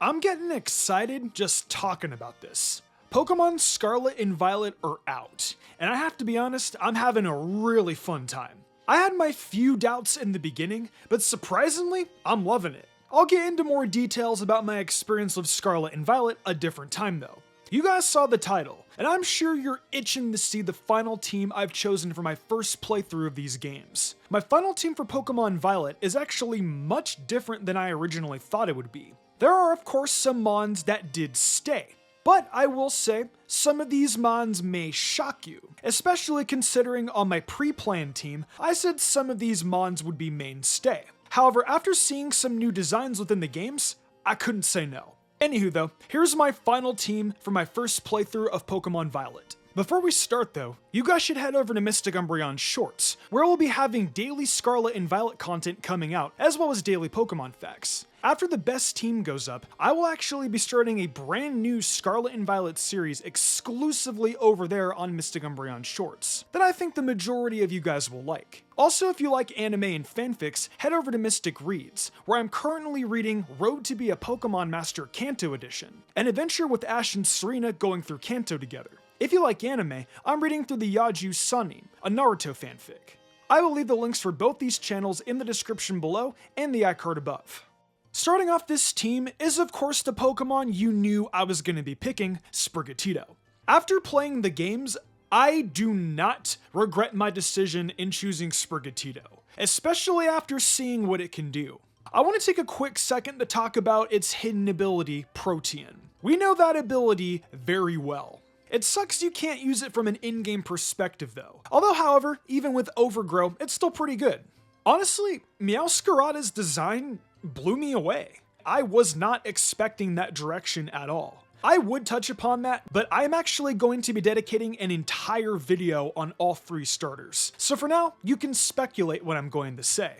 I'm getting excited just talking about this. Pokemon Scarlet and Violet are out, and I have to be honest, I'm having a really fun time. I had my few doubts in the beginning, but surprisingly, I'm loving it. I'll get into more details about my experience with Scarlet and Violet a different time though. You guys saw the title, and I'm sure you're itching to see the final team I've chosen for my first playthrough of these games. My final team for Pokemon Violet is actually much different than I originally thought it would be. There are of course some mons that did stay, but I will say, some of these mons may shock you, especially considering on my pre-planned team, I said some of these mons would be mainstay. However, after seeing some new designs within the games, I couldn't say no. Anywho though, here's my final team for my first playthrough of Pokemon Violet. Before we start though, you guys should head over to Mystic Umbreon Shorts, where we'll be having daily Scarlet and Violet content coming out, as well as daily Pokemon facts. After the best team goes up, I will actually be starting a brand new Scarlet and Violet series exclusively over there on Mystic Umbreon Shorts, that I think the majority of you guys will like. Also, if you like anime and fanfics, head over to Mystic Reads, where I'm currently reading Road to be a Pokemon Master Kanto Edition, an adventure with Ash and Serena going through Kanto together. If you like anime, I'm reading through the Yaju Sunny, a Naruto fanfic. I will leave the links for both these channels in the description below and the iCard above. Starting off this team is of course the Pokemon you knew I was going to be picking, Sprigatito. After playing the games, I do not regret my decision in choosing Sprigatito, especially after seeing what it can do. I want to take a quick second to talk about its hidden ability, Protean. We know that ability very well. It sucks you can't use it from an in-game perspective though. Although, however, even with Overgrow, it's still pretty good. Honestly, Meowscarada's design blew me away. I was not expecting that direction at all. I would touch upon that, but I'm actually going to be dedicating an entire video on all three starters. So for now, you can speculate what I'm going to say.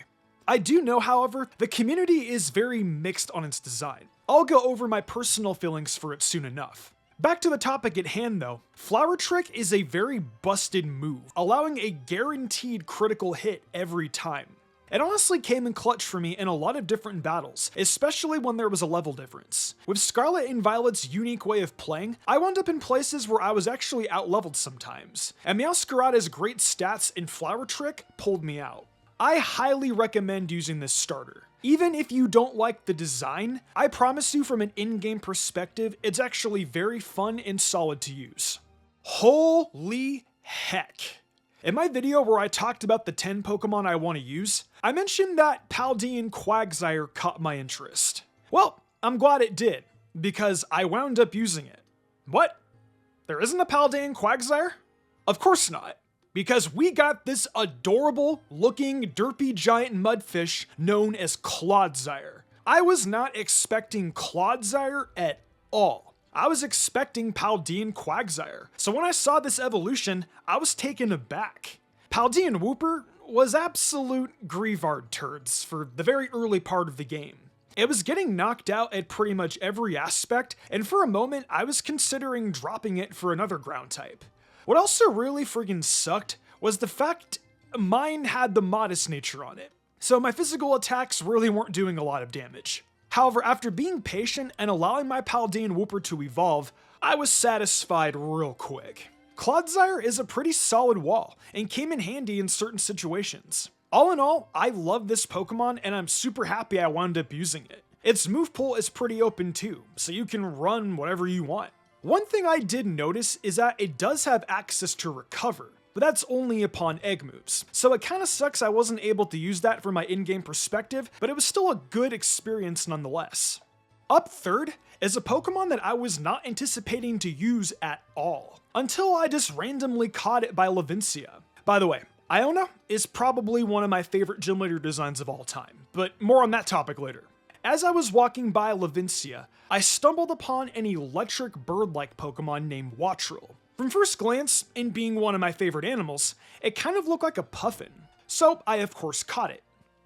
I do know, however, the community is very mixed on its design. I'll go over my personal feelings for it soon enough. Back to the topic at hand though, Flower Trick is a very busted move, allowing a guaranteed critical hit every time. It honestly came in clutch for me in a lot of different battles, especially when there was a level difference. With Scarlet and Violet's unique way of playing, I wound up in places where I was actually out-leveled sometimes, and Meowscarada's great stats in Flower Trick pulled me out. I highly recommend using this starter. Even if you don't like the design, I promise you from an in-game perspective, it's actually very fun and solid to use. Holy heck. In my video where I talked about the 10 Pokemon I want to use, I mentioned that Paldean Quagsire caught my interest. Well, I'm glad it did, because I wound up using it. What? There isn't a Paldean Quagsire? Of course not. Because we got this adorable looking derpy giant mudfish known as Clodsire. I was not expecting Clodsire at all. I was expecting Paldean Quagsire, so when I saw this evolution, I was taken aback. Paldean Wooper was absolute Grievard turds for the very early part of the game. It was getting knocked out at pretty much every aspect, and for a moment I was considering dropping it for another ground type. What also really friggin' sucked was the fact mine had the modest nature on it, so my physical attacks really weren't doing a lot of damage. However, after being patient and allowing my Paldean Wooper to evolve, I was satisfied real quick. Clodsire is a pretty solid wall, and came in handy in certain situations. All in all, I love this Pokemon and I'm super happy I wound up using it. Its move pool is pretty open too, so you can run whatever you want. One thing I did notice is that it does have access to recover, but that's only upon egg moves, so it kinda sucks I wasn't able to use that from my in-game perspective, but it was still a good experience nonetheless. Up third is a Pokemon that I was not anticipating to use at all, until I just randomly caught it by Lavincia. By the way, Iona is probably one of my favorite gym leader designs of all time, but more on that topic later. As I was walking by Lavincia, I stumbled upon an electric bird-like Pokemon named Wattrel. From first glance, and being one of my favorite animals, it kind of looked like a puffin, so I of course caught it.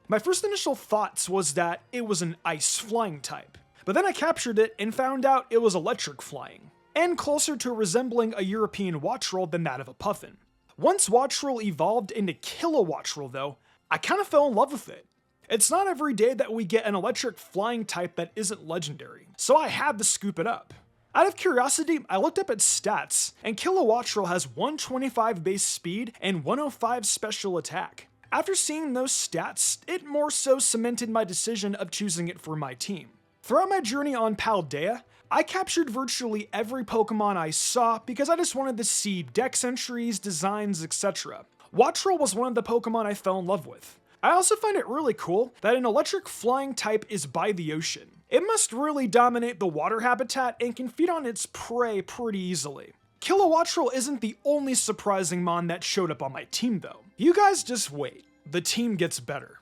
My first initial thoughts was that it was an ice flying type, but then I captured it and found out it was electric flying, and closer to resembling a European Wattrel than that of a puffin. Once Wattrel evolved into Kilowattrel though, I kind of fell in love with it. It's not every day that we get an electric flying type that isn't legendary, so I had to scoop it up. Out of curiosity, I looked up its stats, and Kilowattrel has 125 base speed and 105 special attack. After seeing those stats, it more so cemented my decision of choosing it for my team. Throughout my journey on Paldea, I captured virtually every Pokemon I saw because I just wanted to see dex entries, designs, etc. Wattrel was one of the Pokemon I fell in love with. I also find it really cool that an electric flying type is by the ocean. It must really dominate the water habitat and can feed on its prey pretty easily. Kilowattrel isn't the only surprising mon that showed up on my team though. You guys just wait, the team gets better.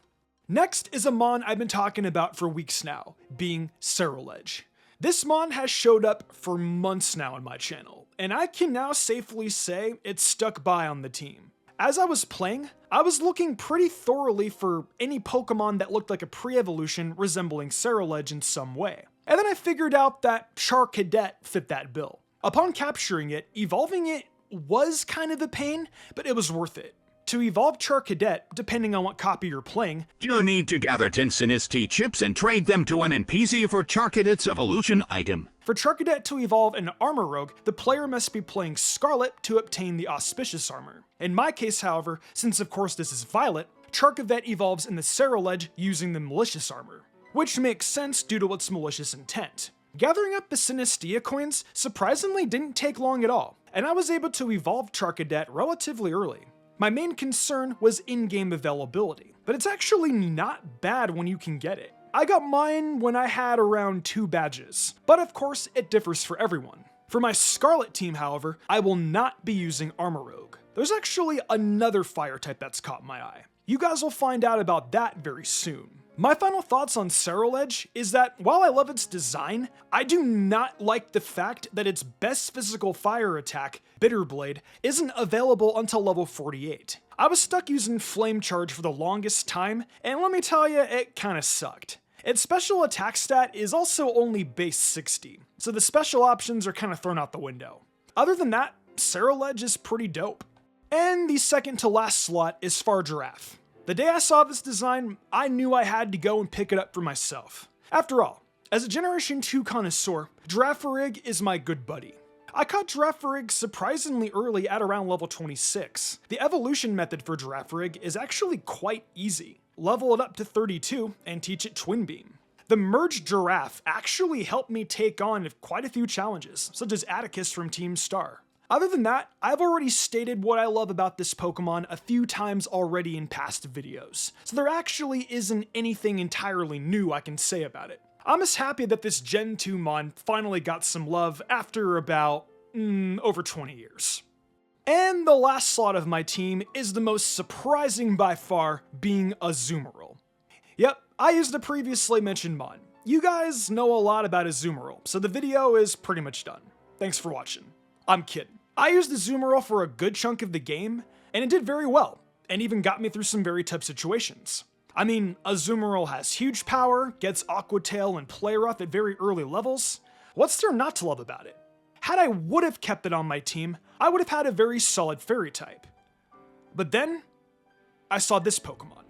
Next is a mon I've been talking about for weeks now, being Ceruledge. This mon has showed up for months now on my channel, and I can now safely say it's stuck by on the team. As I was playing, I was looking pretty thoroughly for any Pokemon that looked like a pre-evolution resembling Ceruledge in some way. And then I figured out that Charcadet fit that bill. Upon capturing it, evolving it was kind of a pain, but it was worth it. To evolve Charcadet, depending on what copy you're playing, you need to gather Tinsinisty chips and trade them to an NPC for Charcadet's evolution item. For Charcadet to evolve an Armor Rogue, the player must be playing Scarlet to obtain the Auspicious Armor. In my case, however, since of course this is Violet, Charcadet evolves in the Ceruledge using the Malicious Armor, which makes sense due to its malicious intent. Gathering up the Sinistea coins surprisingly didn't take long at all, and I was able to evolve Charcadet relatively early. My main concern was in-game availability, but it's actually not bad when you can get it. I got mine when I had around 2 badges, but of course it differs for everyone. For my Scarlet team, however, I will not be using Armor Rogue. There's actually another fire type that's caught my eye. You guys will find out about that very soon. My final thoughts on Ceruledge is that while I love its design, I do not like the fact that its best physical fire attack, Bitterblade, isn't available until level 48. I was stuck using Flame Charge for the longest time, and let me tell you, it kinda sucked. Its special attack stat is also only base 60, so the special options are kinda thrown out the window. Other than that, Ceruledge is pretty dope. And the second to last slot is Fargiraffe. The day I saw this design, I knew I had to go and pick it up for myself. After all, as a Generation 2 connoisseur, Girafarig is my good buddy. I caught Girafarig surprisingly early at around level 26. The evolution method for Girafarig is actually quite easy. Level it up to 32 and teach it Twin Beam. The merged Giraffe actually helped me take on quite a few challenges, such as Atticus from Team Star. Other than that, I've already stated what I love about this Pokemon a few times already in past videos, so there actually isn't anything entirely new I can say about it. I'm just happy that this Gen 2 mon finally got some love after about, over 20 years. And the last slot of my team is the most surprising by far, being Azumarill. Yep, I used the previously mentioned mon. You guys know a lot about Azumarill, so the video is pretty much done. Thanks for watching. I'm kidding. I used Azumarill for a good chunk of the game, and it did very well, and even got me through some very tough situations. I mean, Azumarill has huge power, gets Aqua Tail and Play Rough at very early levels. What's there not to love about it? Had I would have kept it on my team, I would have had a very solid Fairy type. But then, I saw this Pokemon.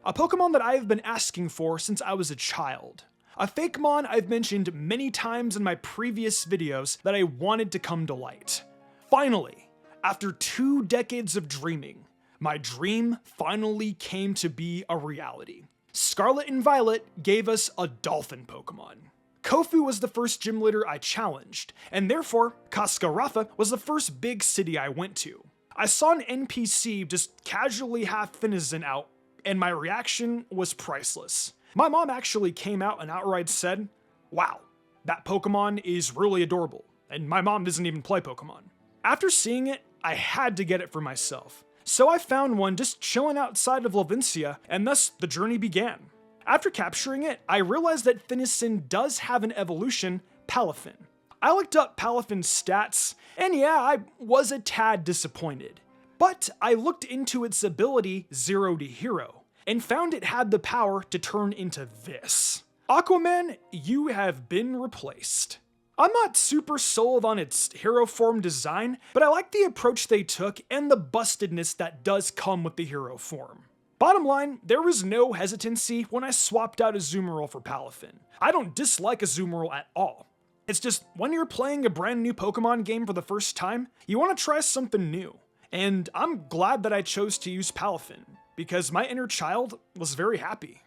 A Pokemon that I have been asking for since I was a child. A Fakemon I've mentioned many times in my previous videos that I wanted to come to light. Finally, after 2 decades of dreaming, my dream finally came to be a reality. Scarlet and Violet gave us a dolphin Pokemon. Kofu was the first gym leader I challenged, and therefore, Cascarrafa was the first big city I went to. I saw an NPC just casually have Finizen out, and my reaction was priceless. My mom actually came out and outright said, "Wow, that Pokemon is really adorable," and my mom doesn't even play Pokemon. After seeing it, I had to get it for myself. So I found one just chilling outside of Levincia, and thus the journey began. After capturing it, I realized that Finizen does have an evolution, Palafin. I looked up Palafin's stats, and yeah, I was a tad disappointed. But I looked into its ability, Zero to Hero, and found it had the power to turn into this. Aquaman, you have been replaced. I'm not super sold on its hero form design, but I like the approach they took and the bustedness that does come with the hero form. Bottom line, there was no hesitancy when I swapped out Azumarill for Palafin. I don't dislike Azumarill at all. It's just, when you're playing a brand new Pokemon game for the first time, you want to try something new. And I'm glad that I chose to use Palafin, because my inner child was very happy.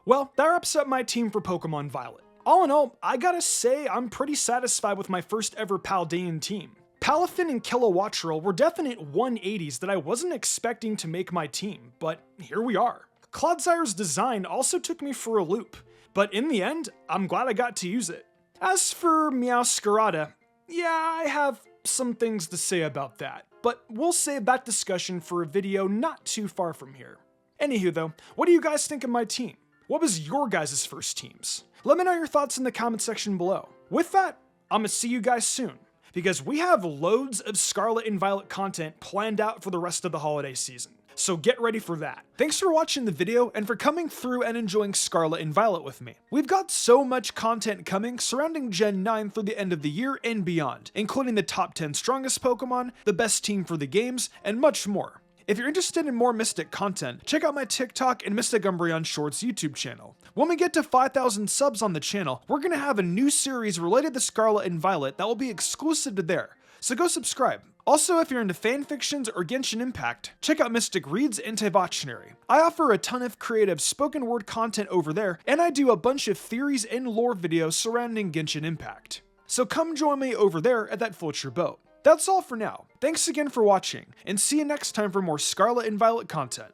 Well, that wraps up my team for Pokemon Violet. All in all, I gotta say I'm pretty satisfied with my first ever Paldean team. Palafin and Kilowattrel were definite 180s that I wasn't expecting to make my team, but here we are. Clodseire's design also took me for a loop, but in the end, I'm glad I got to use it. As for Meowscarada, yeah, I have some things to say about that, but we'll save that discussion for a video not too far from here. Anywho though, what do you guys think of my team? What was your guys' first teams? Let me know your thoughts in the comment section below. With that, I'm gonna see you guys soon, because we have loads of Scarlet and Violet content planned out for the rest of the holiday season. So get ready for that. Thanks for watching the video and for coming through and enjoying Scarlet and Violet with me. We've got so much content coming surrounding Gen 9 through the end of the year and beyond, including the top 10 strongest Pokemon, the best team for the games, and much more. If you're interested in more Mystic content, check out my TikTok and Mystic Umbreon Shorts YouTube channel. When we get to 5,000 subs on the channel, we're gonna have a new series related to Scarlet and Violet that will be exclusive to there, so go subscribe. Also, if you're into fanfictions or Genshin Impact, check out Mystic Reads and Tybotchnary. I offer a ton of creative spoken word content over there, and I do a bunch of theories and lore videos surrounding Genshin Impact. So come join me over there at that Float Your Boat. That's all for now. Thanks again for watching, and see you next time for more Scarlet and Violet content.